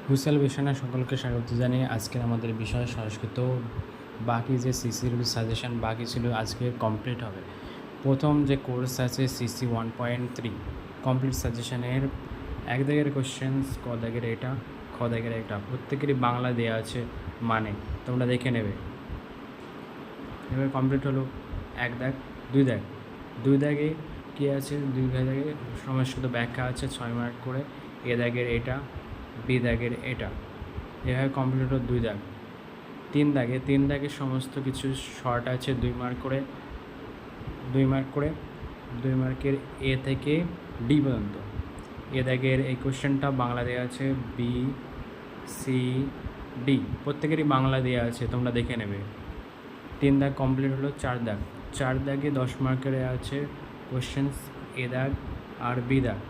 Whistle বিছানা সকলকে স্বাগত জানিয়ে আজকের আমাদের বিষয় সংস্কৃত। বাকি যে সিসির সাজেশন বাকি ছিল আজকে কমপ্লিট হবে। প্রথম যে কোর্স আছে সিসি 1.3 কমপ্লিট সাজেশনের এক দাগের কোশ্চেন্স, ক দাগের এটা, খ দাগের এটা, প্রত্যেকেরই বাংলা দেওয়া আছে, মানে তোমরা দেখে নেবে। এবার কমপ্লিট হলো এক দাগ। দুই দাগে কী আছে, দুই দাগে সংস্কৃত ব্যাখ্যা আছে 6 মার্ক করে, এ দাগের এটা, বি দাগের এটা, এভাবে কমপ্লিট হলো দুই দাগ। তিন দাগে সমস্ত কিছু শর্ট আছে 2 মার্ক করে, 2 মার্কের এ থেকে ডি পর্যন্ত। এ দাগের এই কোশ্চেনটা বাংলা দেওয়া আছে, বি সি ডি প্রত্যেকেরই বাংলা দেওয়া আছে, তোমরা দেখে নেবে। 3 দাগ কমপ্লিট হলো। 4 দাগে 10 মার্কের আছে কোশ্চেন্স, এ দাগ আর বি দাগ,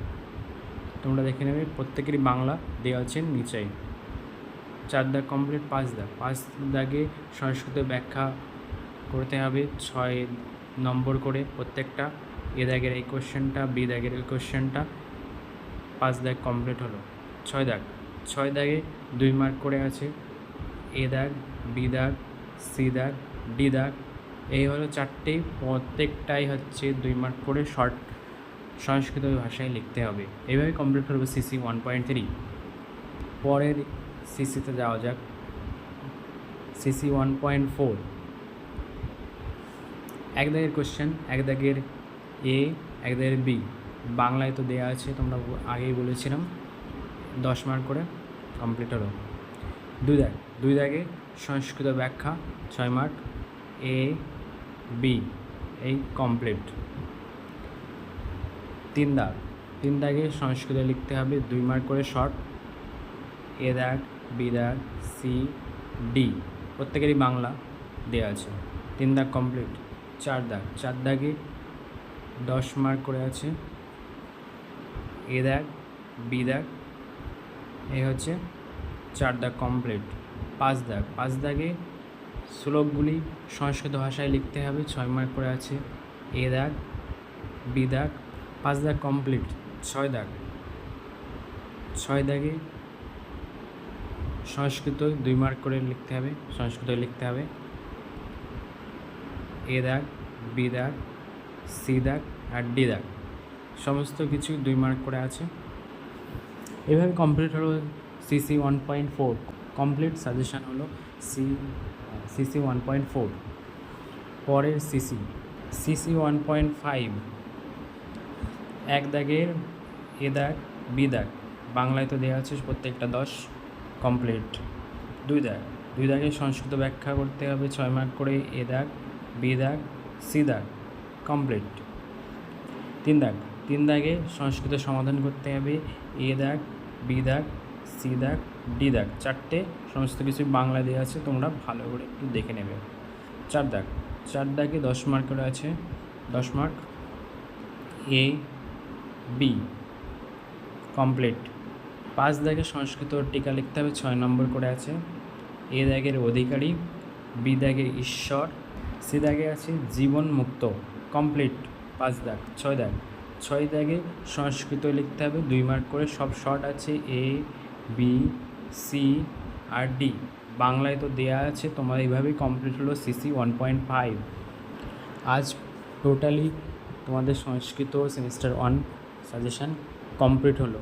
তোমরা দেখে নেবে, প্রত্যেকেরই বাংলা দেওয়া আছে নিচেই। 4 দাগ কমপ্লিট। 5 দাগে সংস্কৃত ব্যাখ্যা করতে হবে 6 নম্বর করে প্রত্যেকটা। এ দাগের এই কোশ্চেনটা, বি দাগের এই কোশ্চেনটা, 5 দাগ কমপ্লিট হলো। 6 দাগে 2 মার্ক করে আছে, এ দাগ, বি দাগ, সি দাগ, ডি দাগ, এই হলো 4টি, প্রত্যেকটাই হচ্ছে 2 মার্ক করে শর্ট সংস্কৃত ভাষায় লিখতে হবে। এইভাবে কমপ্লিট করবে সিসি 1.3। পরের সিসিতে যাওয়া যাক, সিসি 1.4। এক দাগের কোশ্চেন, এক দাগের এ, এক দাগের বি, বাংলায় তো দেওয়া আছে, তোমরা আগেই বলেছিলাম, 10 মার্ক করে কমপ্লিট হলো। দুই দাগে সংস্কৃত ব্যাখ্যা 6 মার্ক, এ বি, এই কমপ্লিট। 3 দাগে সংস্কৃত লিখতে হবে 2 মার্ক করে শর্ট, এ দাগ, বি দাগ, সি ডি, প্রত্যেকেরই বাংলা দেওয়া আছে। 3 দাগ কমপ্লিট। 4 দাগে 10 মার্ক করে আছে, এ দাগ, বি দাগ, এই হচ্ছে 4 দাগ কমপ্লিট। 5 দাগে শ্লোকগুলি সংস্কৃত ভাষায় লিখতে হবে, 6 মার্ক করে আছে, এ দাগ, বি দাগ, 5 দাগ কমপ্লিট। 6 দাগে সংস্কৃত 2 মার্ক করে লিখতে হবে, এ দাগ, বি দাগ, সি দাগ আর ডি দাগ, সমস্ত কিছু 2 মার্ক করে আছে। এভাবে কমপ্লিট হলো সিসি 1.4। কমপ্লিট সাজেশান হলো সিসি 1.4। পরের সিসি 1.5। এক দাগের এ দাগ, বি দাগ, বাংলায় তো দেওয়া আছে প্রত্যেকটা 10 কমপ্লিট। 2 দাগে সংস্কৃত ব্যাখ্যা করতে হবে 6 মার্ক করে, এ দাগ, বি দাগ, সি দাগ, কমপ্লিট। 3 দাগে সংস্কৃত সমাধান করতে হবে, এ দাগ, বি দাগ, সি দাগ, ডি দাগ, 4টে, সমস্ত কিছু বাংলা দেওয়া আছে, তোমরা ভালো করে একটু দেখে নেবে। 4 দাগে 10 মার্ক করে আছে, 10 মার্ক, এ বি, কমপ্লিট। 5 দাগে সংস্কৃত টিকা লিখতে হবে 6 নম্বর করে আছে, এ দাগের অধিকারী, বি দাগে ঈশ্বর, সি দাগে আছে জীবন মুক্ত, কমপ্লিট। 5 দাগ। 6 দাগে সংস্কৃত লিখতে হবে 2 মার্ক করে, সব শর্ট আছে, A B C R D, বাংলায় তো দেয়া আছে, তোমার এইভাবেই কমপ্লিট হলো সিসি 1.5। আজ টোটালি তোমাদের সংস্কৃত সেমিস্টার 1 সাজেশান কমপ্লিট হলো।